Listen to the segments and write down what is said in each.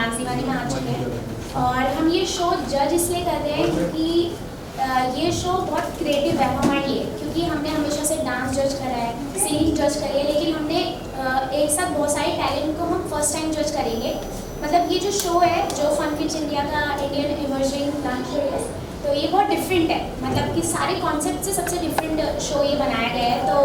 Dance दीवाने में आ चुके हैं। और हम ये शो जज इसलिए कर रहे हैं क्योंकि ये शो बहुत क्रिएटिव है हमारे लिए, क्योंकि हमने हमेशा से डांस जज करा है, सिंगिंग जज करी है, लेकिन हमने एक साथ बहुत सारे टैलेंट को हम फर्स्ट टाइम जज करेंगे। मतलब ये जो शो है, जो फन किड्स इंडिया का इंडियन इमर्जिंग डांस शो है, तो ये बहुत डिफरेंट है। मतलब कि सारे कॉन्सेप्ट से सबसे डिफरेंट शो ये बनाया गया है। तो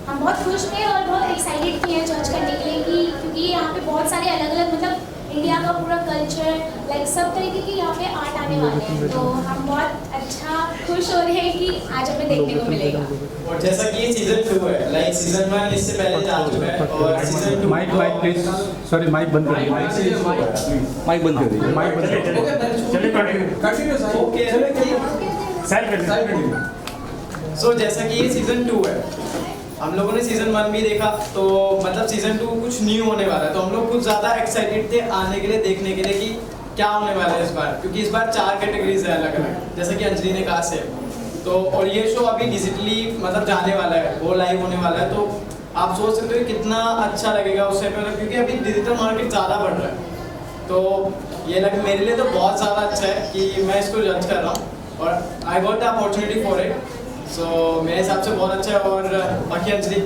हम बहुत खुश थे और बहुत एक्साइटेड थे हैं जज करने के लिए, क्योंकि यहाँ पे बहुत सारे अलग अलग मतलब इंडिया का पूरा कल्चर लाइक सब तरीके के यहाँ पे आर्ट आने वाले हैं। तो हम बहुत अच्छा खुश हो रहे हैं कि आज हमें देखने को मिलेगा। और जैसा कि ये सीजन 2 है, लाइक सीजन 1 इससे पहले जा चुका है और season 2 mic please, sorry mic बंद कर दीजिए, माइक बंद कर दीजिए, माइक बंद कर दीजिए। चलिए continue sir. Okay side continue. So जैसा कि ये सीजन 2 है, हम लोगों ने सीजन 1 भी देखा, तो मतलब सीजन 2 कुछ न्यू होने वाला है, तो हम लोग कुछ ज़्यादा एक्साइटेड थे आने के लिए, देखने के लिए कि क्या होने वाला है इस बार, क्योंकि इस बार 4 कैटेगरीज है अलग अलग, जैसा कि अंजलि ने कहा से। तो और ये शो अभी डिजिटली मतलब जाने वाला है, वो लाइव होने वाला है, तो आप सोच सकते हो कितना अच्छा लगेगा उससे पहले, क्योंकि अभी डिजिटल मार्केट ज़्यादा बढ़ रहा है। तो ये मेरे लिए तो बहुत ज़्यादा अच्छा है कि मैं इसको जज कर रहा हूँ और I got the opportunity for it. So मेरे हिसाब से बहुत अच्छा है। और बाकी अंजलि,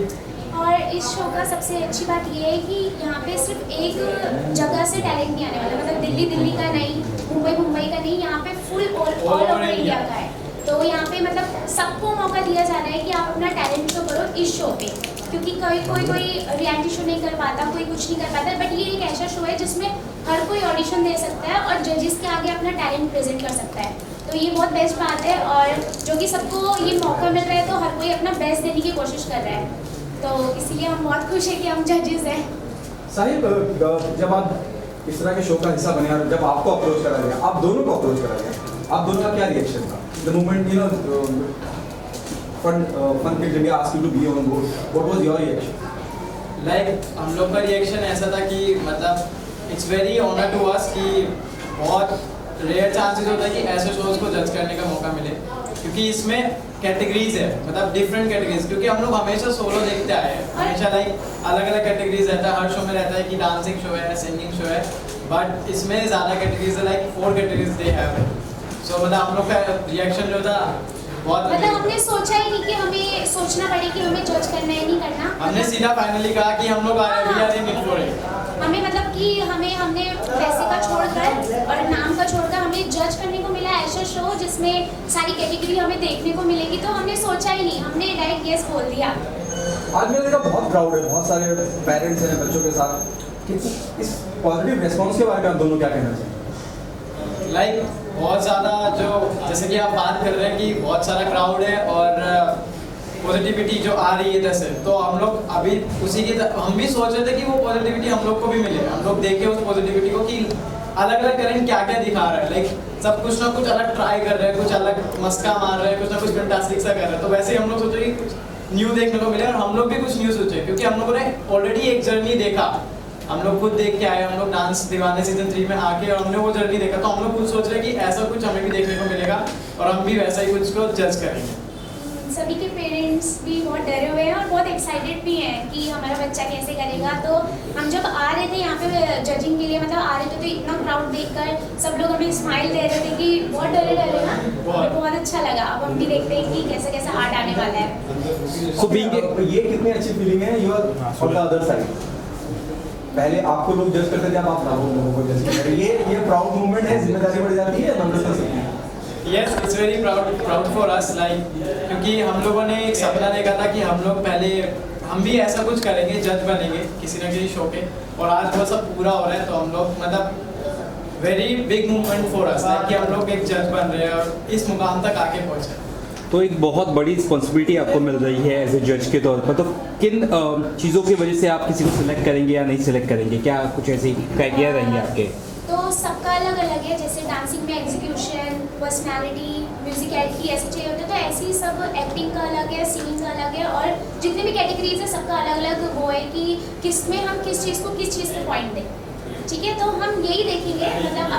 और इस शो का सबसे अच्छी बात ये है कि यहाँ पे सिर्फ एक जगह से टैलेंट नहीं आने वाला, मतलब दिल्ली का नहीं, मुंबई का नहीं, यहाँ पे फुल ऑल ओवर इंडिया का है। तो यहाँ पे मतलब सबको मौका दिया जा रहा है कि आप अपना टैलेंट शो करो इस शो पे, क्योंकि कोई रियलिटी शो नहीं कर पाता, कोई कुछ नहीं कर पाता, बट ये एक ऐसा शो है जिसमें हर कोई ऑडिशन दे सकता है और जजेस के आगे अपना टैलेंट प्रेजेंट कर सकता है। तो ये बहुत बेस्ट बात है, और जो कि सबको ये मौका मिल रहा है, तो हर कोई अपना बेस्ट देने की कोशिश कर रहा है। तो इसीलिए हम बहुत खुश हैं कि हम जजेस हैं। साहिब, जब आप इस तरह के शो का हिस्सा बने और जब आपको अप्रोच करा गया, आप दोनों को अप्रोच करा गया, आप दोनों का क्या रिएक्शन था? The moment you know fun kids India asked you to be on board, what was your reaction? Like हम लोग का रिएक्शन ऐसा था कि मतलब it's very honour to us कि बहुत रेयर चांसेस होता है कि ऐसे शोज को जज करने का मौका मिले, क्योंकि इसमें कैटेगरीज है, मतलब डिफरेंट कैटेगरीज, क्योंकि हम लोग हमेशा सोलो देखते आए हैं, हमेशा लाइक अलग अलग कैटेगरीज रहता है, हर शो में रहता है कि डांसिंग शो है, सिंगिंग शो है, बट इसमें ज़्यादा कैटेगरीज है, लाइक 4 कैटेगरीज दे हैव। सो मतलब हम लोग का रिएक्शन जो था बहुत, मतलब हमने सोचा ही नहीं कि हमें सोचना पड़े कि हमें जज करना है नहीं करना, हमने सीधा फाइनली कहा कि हम लोग आ रहे हैं, we are in it for it. हमें मतलब कि हमने पैसे का छोड़कर और नाम का छोड़कर हमें जज करने को मिला ऐसा शो जिसमें सारी कैटेगरी हमें देखने को मिलेगी, तो हमने सोचा ही नहीं, हमने डायरेक्ट यस बोल दिया। आज मेरे देखा बहुत क्राउड है, बहुत सारे पेरेंट्स हैं बच्चों के साथ, कि इस पॉजिटिव रिस्पॉन्स के बारे में आप दोनों क्या कहना चाहिए? लाइक बहुत ज़्यादा, जो जैसे कि आप बात कर रहे हैं कि बहुत सारा क्राउड है और पॉजिटिविटी जो आ रही है इधर से, तो हम लोग अभी उसी की हम भी सोच रहे थे कि वो पॉजिटिविटी हम लोग को भी मिले, हम लोग देखें उस पॉजिटिविटी को कि अलग अलग टैलेंट क्या क्या दिखा रहा है, लाइक सब कुछ ना कुछ अलग ट्राई कर रहे हैं, कुछ अलग मस्का मार रहे हैं, कुछ ना कुछ फैंटास्टिक सा कर रहे हैं। तो वैसे ही हम लोग सोचे कि कुछ न्यू देखने को मिले, और हम लोग भी कुछ न्यू सोचे, क्योंकि हम लोगों ने ऑलरेडी एक जर्नी देखा, हम लोग खुद देख के आए, हम लोग डांस दीवाने सीजन 3 में आके और हमने वो जर्नी देखा, तो हम लोग खुद सोच रहे हैं कि ऐसा कुछ हमें भी देखने को मिलेगा और हम भी वैसा ही कुछ को जज करेंगे। सभी के पेरेंट्स भी बहुत डरे हुए हैं और बहुत एक्साइटेड भी हैं कि हमारा बच्चा कैसे करेगा। तो हम जब आ रहे थे यहाँ पे जजिंग के लिए, मतलब आ रहे थे, तो इतना क्राउड देखकर सब लोग हमें स्माइल दे रहे थे कि बहुत डरे ना, हमें बहुत अच्छा लगा। अब हम भी देखते हैं कि कैसे कैसे आर्ट आने वाला है। सो ये कितनी अच्छी फीलिंग है, you are on the other side. पहले आपको लोग जज करते थे, अब आप लोगों को जज कर रहे हैं, ये प्राउड मूवमेंट है, जिम्मेदारी बढ़ जाती है, नंबर कर सकते हैं। Yes, it's very proud for us, like क्योंकि हम लोगों ने एक सपना देखा था कि हम लोग पहले हम भी ऐसा कुछ करेंगे, जज बनेंगे किसी न किसी शो के, और आज वो सब पूरा हो रहा है। तो हम लोग मतलब very big movement for us, like कि हम लोग एक जज बन रहे हैं और इस मुकाम तक आके पहुँचे। तो एक बहुत बड़ी रिस्पॉन्सिबिलिटी आपको मिल रही है एज ए जज के तौर पर, तो किन चीज़ों की वजह से आप किसी को सिलेक्ट करेंगे या नहीं सिलेक्ट करेंगे? क्या कुछ ऐसे क्राइटेरिया रहेंगे आपके? तो सबका अलग अलग है, जैसे डांसिंग में एग्जीक्यूशन, पर्सनालिटी, म्यूजिकलिटी ऐसे चाहिए होते हैं, तो ऐसे ही सब एक्टिंग का अलग है, सिंगिंग का अलग है, और जितने भी कैटेगरीज है सबका अलग अलग वो है कि किस में हम किस चीज़ पे पॉइंट दें। ठीक है, तो हम यही देखेंगे, मतलब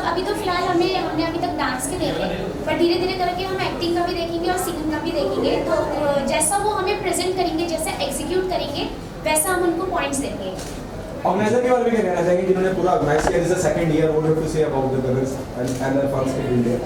अभी तो फिलहाल हमने अभी तक डांस के देखे, पर धीरे धीरे करके हम एक्टिंग का भी देखेंगे और सिंगिंग का भी देखेंगे। तो जैसा वो हमें प्रेजेंट करेंगे, जैसा एग्जीक्यूट करेंगे, वैसा हम उनको पॉइंट्स देंगे। ऑर्गेनाइजर के बारे में क्या कहना चाहेंगे जिन्होंने पूरा ऑर्गेनाइज किया? This is second year, what you have to say about the Gagan and the fans in India?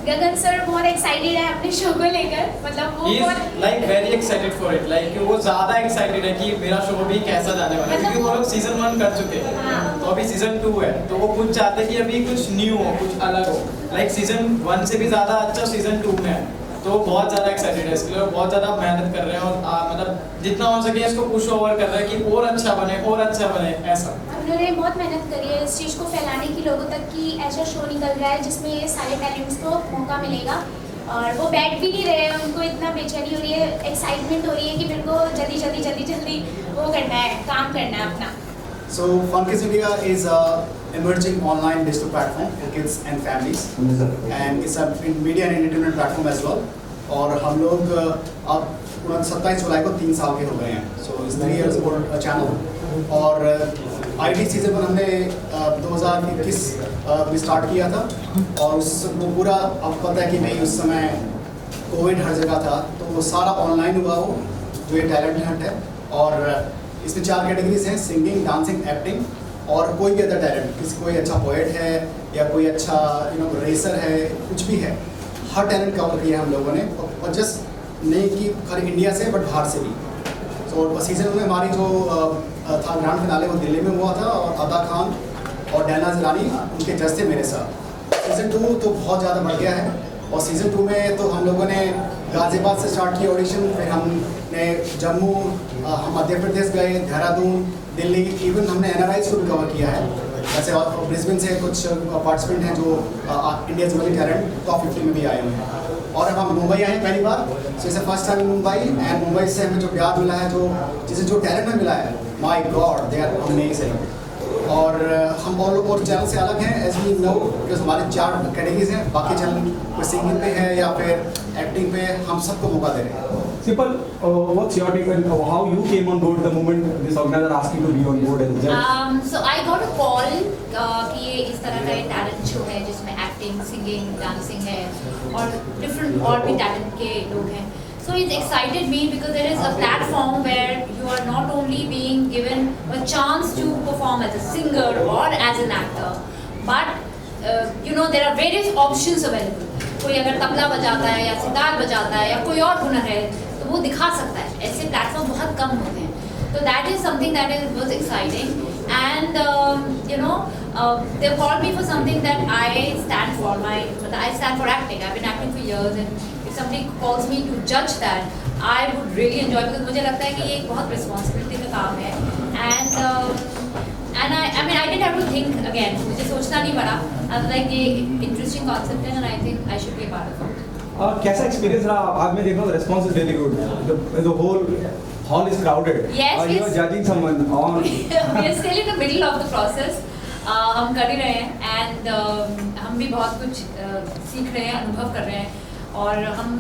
Gagan sir बहुत एक्साइटेड है अपने शो को लेकर, मतलब वो He is बहुत like very excited for it, like वो ज़्यादा excited है कि मेरा शो भी कैसा जाने वाला है, क्योंकि वो लोग सीजन 1 कर चुके हैं, हाँ। तो अभी सीजन 2 है, तो वो कुछ चाहते हैं कि अभी कुछ न्यू हो, कुछ अलग हो, लाइक सीजन 1 से भी ज़्यादा अच्छा सीजन 2 में है, तो वो बहुत ज़्यादा एक्साइटेड है इसके लिए, बहुत ज़्यादा मेहनत कर रहे हैं और मतलब जितना हो सके इसको पुश ओवर कर रहे हैं कि और अच्छा बने ऐसा। उन्होंने बहुत मेहनत करी है इस चीज़ को फैलाने की लोगों तक कि ऐसा शो निकल रहा है जिसमें ये सारे टैलेंट्स को मौका मिलेगा, और वो बैठ भी नहीं रहे हैं, उनको इतना बेचैनी हो रही है, एक्साइटमेंट हो रही है कि मेरे को जल्दी वो करना है, काम करना है अपना। So Funkids India is a emerging online digital platform for kids and families, and it's a media and entertainment platform as well. और हम लोग अब 27 जुलाई को 3 साल के हो गए हैं, so it's 3 years old channel। और IT सीजन पर हमने 2021 में स्टार्ट किया था, और उस वो पूरा अब पता है कि नहीं उस समय कोविड हर जगह था, तो वो सारा ऑनलाइन हुआ वो जो ये टैलेंट हंट है। और इसमें 4 कैटेगरीज हैं, सिंगिंग, डांसिंग, एक्टिंग और कोई भी अदर टैलेंट, कोई अच्छा पोएट है या कोई अच्छा रेसर है, कुछ भी है, हर टैलेंट कवर किया है हम लोगों ने, और जस्ट नहीं कि खाली इंडिया से बट बाहर से भी। तो सीजन में हमारी जो था ग्रैंड फिनाले वो दिल्ली में हुआ था, और अदा खान और डैना जिलानी उनके जज थे मेरे साथ। सीज़न 2 तो बहुत ज़्यादा बढ़ गया है, और सीज़न 2 में तो हम लोगों ने गाज़ियाबाद से स्टार्ट किया ऑडिशन, फिर हमने जम्मू, हम मध्य प्रदेश गए, देहरादून, दिल्ली, इवन हमने NRIs को भी कवर किया है, जैसे और ब्रिस्बेन से कुछ पार्टिसिपेंट हैं जो इंडियाज़ इमर्जिंग टैलेंट टॉप 50 में भी आए हुए हैं। और अब हम मुंबई आए हैं पहली बार, so it's first time Mumbai, and Mumbai से हमें जो प्यार मिला है, जो टैलेंट में मिला है, my God they are amazing. और हम और चैनल से अलग हैं, एज वी नो, बिकॉज हमारे 4 कैटेगरीज हैं, बाकी चैनल कोई सिंगिंग पे है या फिर एक्टिंग पे, हम सबको मौका दे रहे हैं। Simple, what's your take on how you came on board the moment this organizer asked you to be on board as a judge? So I got a call कि ये इस तरह का एक टैलेंट शो है जिसमें एक्टिंग, सिंगिंग, डांसिंग है और डिफरेंट और भी टैलेंट के लोग हैं. So it excited me because there is a platform where you are not only being given a chance to perform as a singer or as an actor, but you know there are various options available. कोई अगर तबला बजाता है या सितार बजाता है या कोई और हुनर है तो वो दिखा सकता है. ऐसे प्लेटफॉर्म बहुत कम होते हैं. So that is something that was exciting, and you know they called me for something that I stand for. I stand for acting. I've been acting for years, and if somebody calls me to judge that, I would really enjoy, because मुझे लगता है कि ये एक बहुत responsibility का काम है, and I mean I didn't have to think again. मुझे सोचना नहीं पड़ा. I was like ये interesting concept है, and I think I should be a part of it. कैसा एक्सपीरियंस रहा? आज मैं देख रहा हूँ response is very good. The whole hall is crowded. Yes, You are yes. judging someone on. We are still in the middle of the process. हम कर ही रहे हैं, and हम भी बहुत कुछ सीख रहे हैं, अनुभव कर रहे हैं, और हम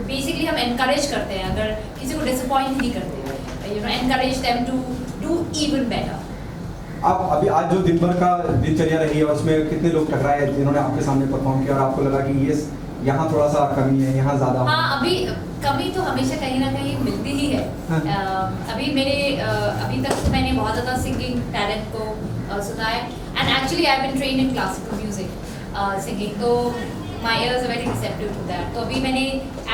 बेसिकली हम encourage करते हैं, अगर किसी को disappoint नहीं करते, you know, encourage them to do even better. आप अभी आज जो दिन भर का दिनचर्या रही है उसमें कितने लोग टकराए जिन्होंने आपके सामने परफॉर्म किया और आपको लगा कि ये यहाँ थोड़ा सा कमी है, यहाँ ज़्यादा? हाँ, अभी कमी तो हमेशा कहीं ना कहीं मिलती ही है. अभी तक तो मैंने बहुत ज़्यादा सिंगिंग टैलेंट को सुना है, and actually I have been trained in classical music singing, तो my ears are very receptive to that. तो अभी मैंने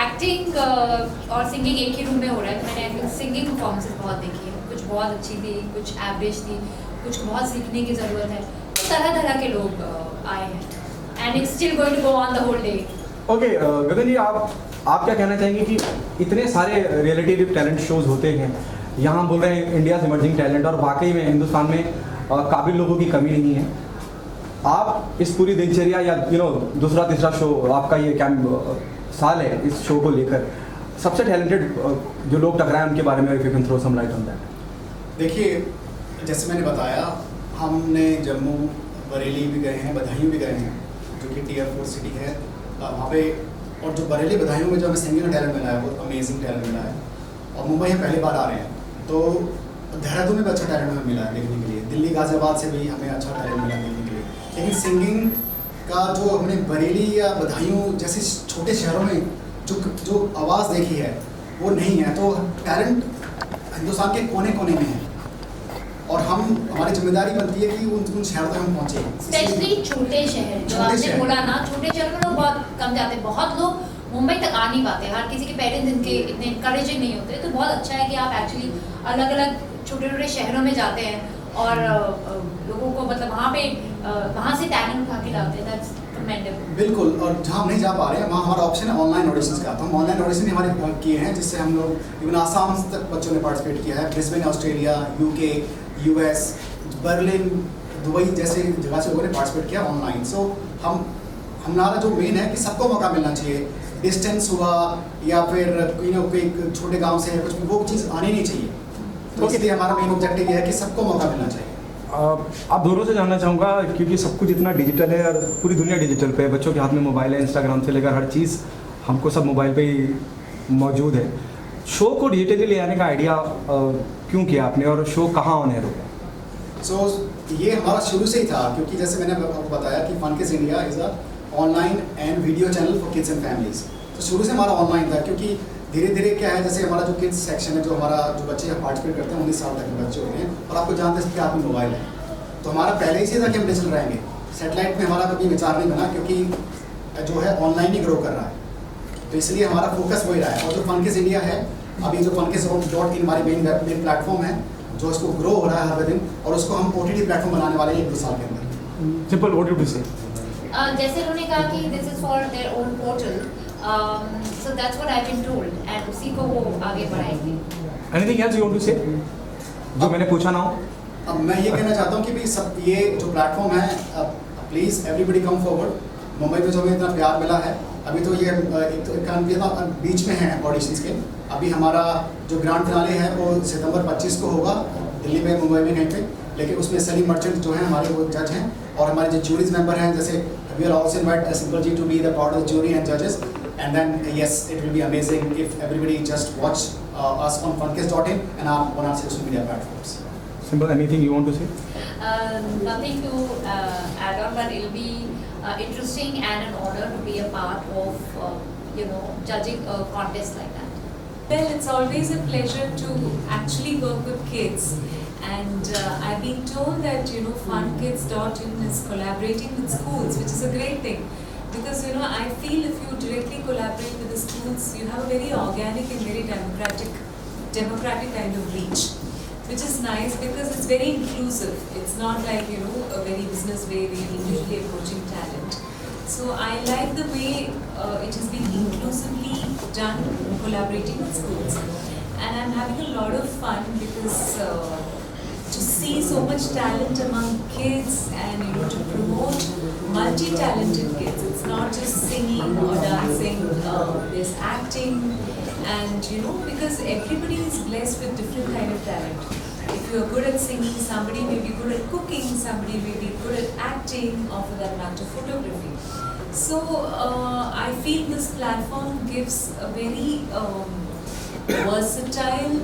एक्टिंग और सिंगिंग एक ही रूम में हो रहा है, तो मैंने सिंगिंग परफॉर्मेंसेज बहुत देखी है. कुछ बहुत अच्छी थी, कुछ एवरेज थी, कुछ बहुत सीखने की ज़रूरत है. तो तरह तरह के लोग आए हैं, and it's still going to go on the whole day. Okay, Gagan ji, आप क्या कहना चाहेंगे कि इतने सारे रियलिटी टैलेंट शोज होते हैं, यहाँ बोल रहे हैं इंडिया इमर्जिंग टैलेंट, और वाकई में हिंदुस्तान में काबिल लोगों की कमी नहीं है. आप इस पूरी दिनचर्या या दूसरा तीसरा शो आपका ये क्या साल है इस शो को लेकर, सबसे टैलेंटेड जो लोग टकराए उनके बारे में if you can throw some light on that. देखिए, जैसे मैंने बताया, हमने जम्मू, बरेली भी गए हैं, बदायूं भी गए हैं, जो कि Tier 4 सिटी है वहाँ पे. और जो बरेली बदायूं में जो हमें सिंगिंग टैलेंट मिला है, वो अमेजिंग टैलेंट मिला है. और मुंबई हम पहली बार आ रहे हैं, तो देहरादून में भी अच्छा टैलेंट हमें मिला है देखने के लिए. दिल्ली, गाज़ियाबाद से भी हमें अच्छा टैलेंट मिला देखने के लिए. लेकिन सिंगिंग का जो हमने बरेली या बदायूं जैसे छोटे शहरों में जो आवाज़ देखी है वो नहीं है. तो टैलेंट हिंदुस्तान के कोने कोने में है. और हमारी जिम्मेदारी बनती है कि उन शहरों तक हम पहुँचे। स्पेशली छोटे शहर, जो छोटे आपने शहर। बोला ना, छोटे शहर में लोग बहुत कम जाते हैं, बहुत लोग मुंबई तक आ नहीं पाते, हर किसी के पेरेंट्स इनके इतने इंकरेजिंग नहीं होते। तो बहुत अच्छा है कि आप एक्चुअली अलग अलग छोटे छोटे शहरों में जाते हैं और लोगों को मतलब वहाँ से टैलेंट उठा के लाते हैं। That's commendable. बिल्कुल, और जहाँ हम नहीं जा पा रहे हैं वहाँ हमारा ऑप्शन है ऑनलाइन ऑडिशंस का। तो हम ऑनलाइन ऑडिशन भी हमारे किए हैं, जिससे हम लोग इवन आसाम तक बच्चों ने पार्टिसिपेट किया है, Brisbane Australia, UK, US, Berlin, Dubai जैसे जगह से लोगों ने पार्टिसिपेट किया ऑनलाइन। सो हमारा जो मेन है कि सबको मौका मिलना चाहिए, डिस्टेंस हुआ या फिर कोई छोटे गांव से कुछ वो चीज़ आनी नहीं चाहिए। तो इसलिए हमारा मेन ऑब्जेक्टिव ये है कि सबको मौका मिलना चाहिए। आप दोनों से जानना चाहूँगा, क्योंकि सब कुछ इतना डिजिटल है और पूरी दुनिया डिजिटल पे है, बच्चों के हाथ में मोबाइल है, इंस्टाग्राम से लेकर हर चीज़ हमको सब मोबाइल पे ही मौजूद है। शो को डिजिटली ले आने का आइडिया क्यों किया आपने और शो कहाँ ऑन एयर हो गया? सो ये हमारा शुरू से ही था, क्योंकि जैसे मैंने आपको बताया कि fun kids India is a online and video channel for kids and families. तो शुरू से हमारा ऑनलाइन था, क्योंकि धीरे धीरे क्या है, जैसे हमारा जो किड्स सेक्शन है, जो बच्चे पार्टिसिपेट करते हैं 19 साल तक के बच्चे होते हैं, और आपको जानते हैं कि आप में मोबाइल है, तो हमारा पहले ही से था कि हम डिजिटल रहेंगे। सेटेलाइट में हमारा कभी विचार नहीं बना, क्योंकि जो है ऑनलाइन ही ग्रो कर रहा है, तो इसलिए हमारा फोकस वही रहा है। और जो फन किड्स इंडिया है, अभी जो funkids.in हमारी मेन प्लेटफॉर्म है, जो इसको ग्रो हो रहा है हर दिन, और उसको हम OTT प्लेटफॉर्म बनाने वाले हैं 1-2 साल के अंदर। सिंपल व्हाट यू से जैसे उन्होंने कहा कि this is for their own portal, so that's what I been told, and उसी को वो आगे बढ़ाएंगे। Anything else you want to say जो मैंने पूछा ना हो? अब मैं ये कहना चाहता हूँ कि भाई सब ये जो प्लेटफॉर्म है, please everybody come forward. Mumbai में जो हमें इतना प्यार मिला है, अभी तो ये बीच में है ऑडिशंस के। अभी हमारा जो ग्रैंड फिनाले है वो सितंबर 25 को होगा, दिल्ली में, मुंबई में कहीं पे, लेकिन उसमें सलीम मर्चेंट जो हैं हमारे वो जज हैं, और हमारे जो जूरीज मेंबर हैं, जैसे we are also invite Simple ji to be the part of jury and जजेस, and then yes it will be amazing if everybody just watch us on funkids.in and on our social media platforms. Simple, anything you want to say? Nothing to add on, but it'll be interesting and an honor to be a part of judging a contest like that. Well, it's always a pleasure to actually work with kids, and I've been told that funkids.in is collaborating with schools, which is a great thing, because I feel if you directly collaborate with the schools, you have a very organic and very democratic kind of reach, which is nice because it's very inclusive. It's not like a very business way where you're individually approaching talent. So I like the way it has been inclusively done, collaborating with schools, and I'm having a lot of fun because to see so much talent among kids and to promote multi-talented kids. It's not just singing or dancing. There's acting, and because everybody is blessed with different kind of talent. If you're good at singing, somebody may be good at cooking, somebody may be good at acting, or for that matter, photography. So I feel this platform gives a very versatile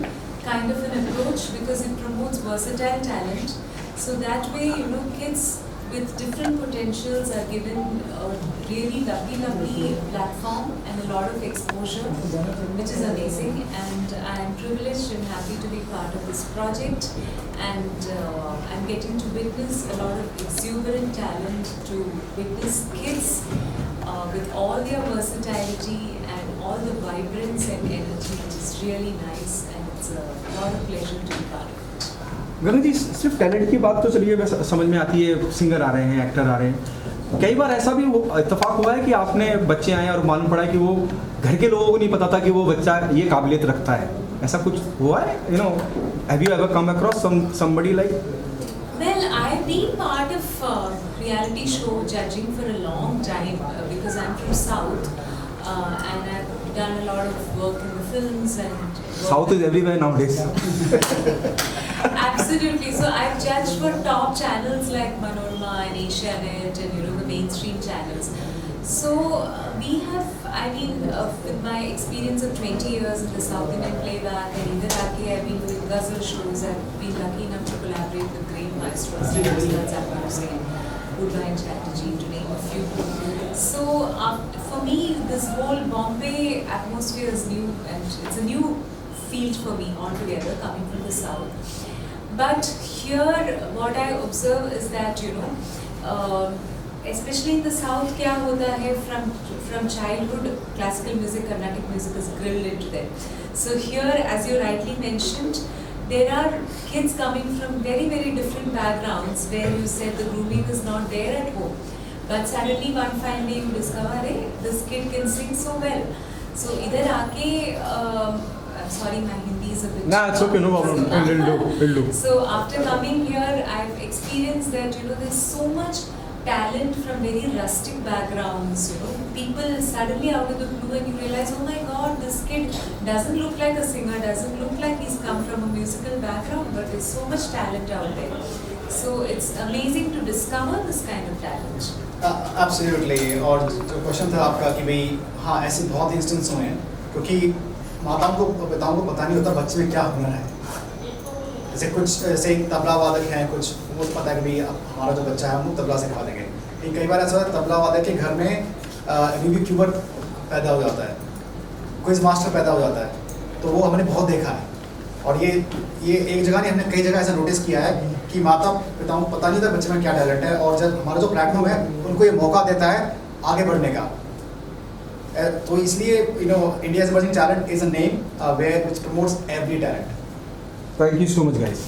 kind of an approach, because it promotes versatile talent. So that way, kids with different potentials are given a really lovely platform and a lot of exposure, which is amazing. And I am privileged and happy to be part of this project, and I'm getting to witness a lot of exuberant talent, to witness kids with all their versatility and all the vibrance and energy, which is really nice, and it's a lot of pleasure to be part of it. गगन जी, सिर्फ talent की बात तो चलिए बस समझ में आती है, सिंगर आ रहे हैं, एक्टर आ रहे हैं, कई बार ऐसा भी इत्तेफाक हुआ है कि आपने बच्चे आए और मालूम पड़ा कि वो घर के लोगों को नहीं पता था कि वो बच्चा ये काबिलियत रखता है, ऐसा कुछ हुआ है? Have you ever come across somebody like? Well, I've been part of reality show judging for a long time because I'm from South, and I've done a lot of work in the films and. South is everywhere nowadays. Absolutely. So I've judged for top channels like Manorama and Asianet and the mainstream channels. So we have, with my experience of 20 years in the South Indian playback and even I've been doing ghazal shows. I've been lucky enough to collaborate with great maestros like Ustad Zakir Hussain, Udvain Chatterjee, to name a few. So for me, this whole Bombay atmosphere is new, and it's a new field for me altogether, coming from the South. But here, what I observe is that, especially in the South, क्या होता है from childhood, classical music, Carnatic music is grilled into them. So here, as you rightly mentioned, there are kids coming from very, very different backgrounds where you said the grooming is not there at home. But suddenly one fine day you discover, hey, this kid can sing so well. So इधर आके, I'm sorry, my Hindi is a bit. Nah, it's okay, no problem. We'll do. So after coming here, I've experienced that there's so much talent from very rustic backgrounds. People suddenly out of the blue, and you realize, oh my God, this kid doesn't look like a singer, doesn't look like he's come from a musical background, but there's so much talent out there. So it's amazing to discover this kind of talent. Absolutely. और जो question था आपका कि भाई हाँ ऐसे बहुत instance हुए हैं क्योंकि माताओं को पिताओं को पता नहीं होता बच्चे में क्या हुनर है। जैसे कुछ ऐसे तबला वादक हैं, कुछ वो पता है कि भाई हमारा जो बच्चा है हम तबला सिखा देंगे। लेकिन कई बार ऐसा होता है तबला वादक के घर में रूबिक क्यूबर पैदा हो जाता है, क्विज मास्टर पैदा हो जाता है, तो वो हमने बहुत देखा है। और ये एक जगह नहीं, हमने कई जगह ऐसा नोटिस किया है कि माता पिताओं को पता नहीं था बच्चे में क्या टैलेंट है, और जब हमारा जो प्लेटफॉर्म है उनको ये मौका देता है आगे बढ़ने का। तो इसलिए India's emerging talent is a name where which promotes every talent. Thank you so much, guys.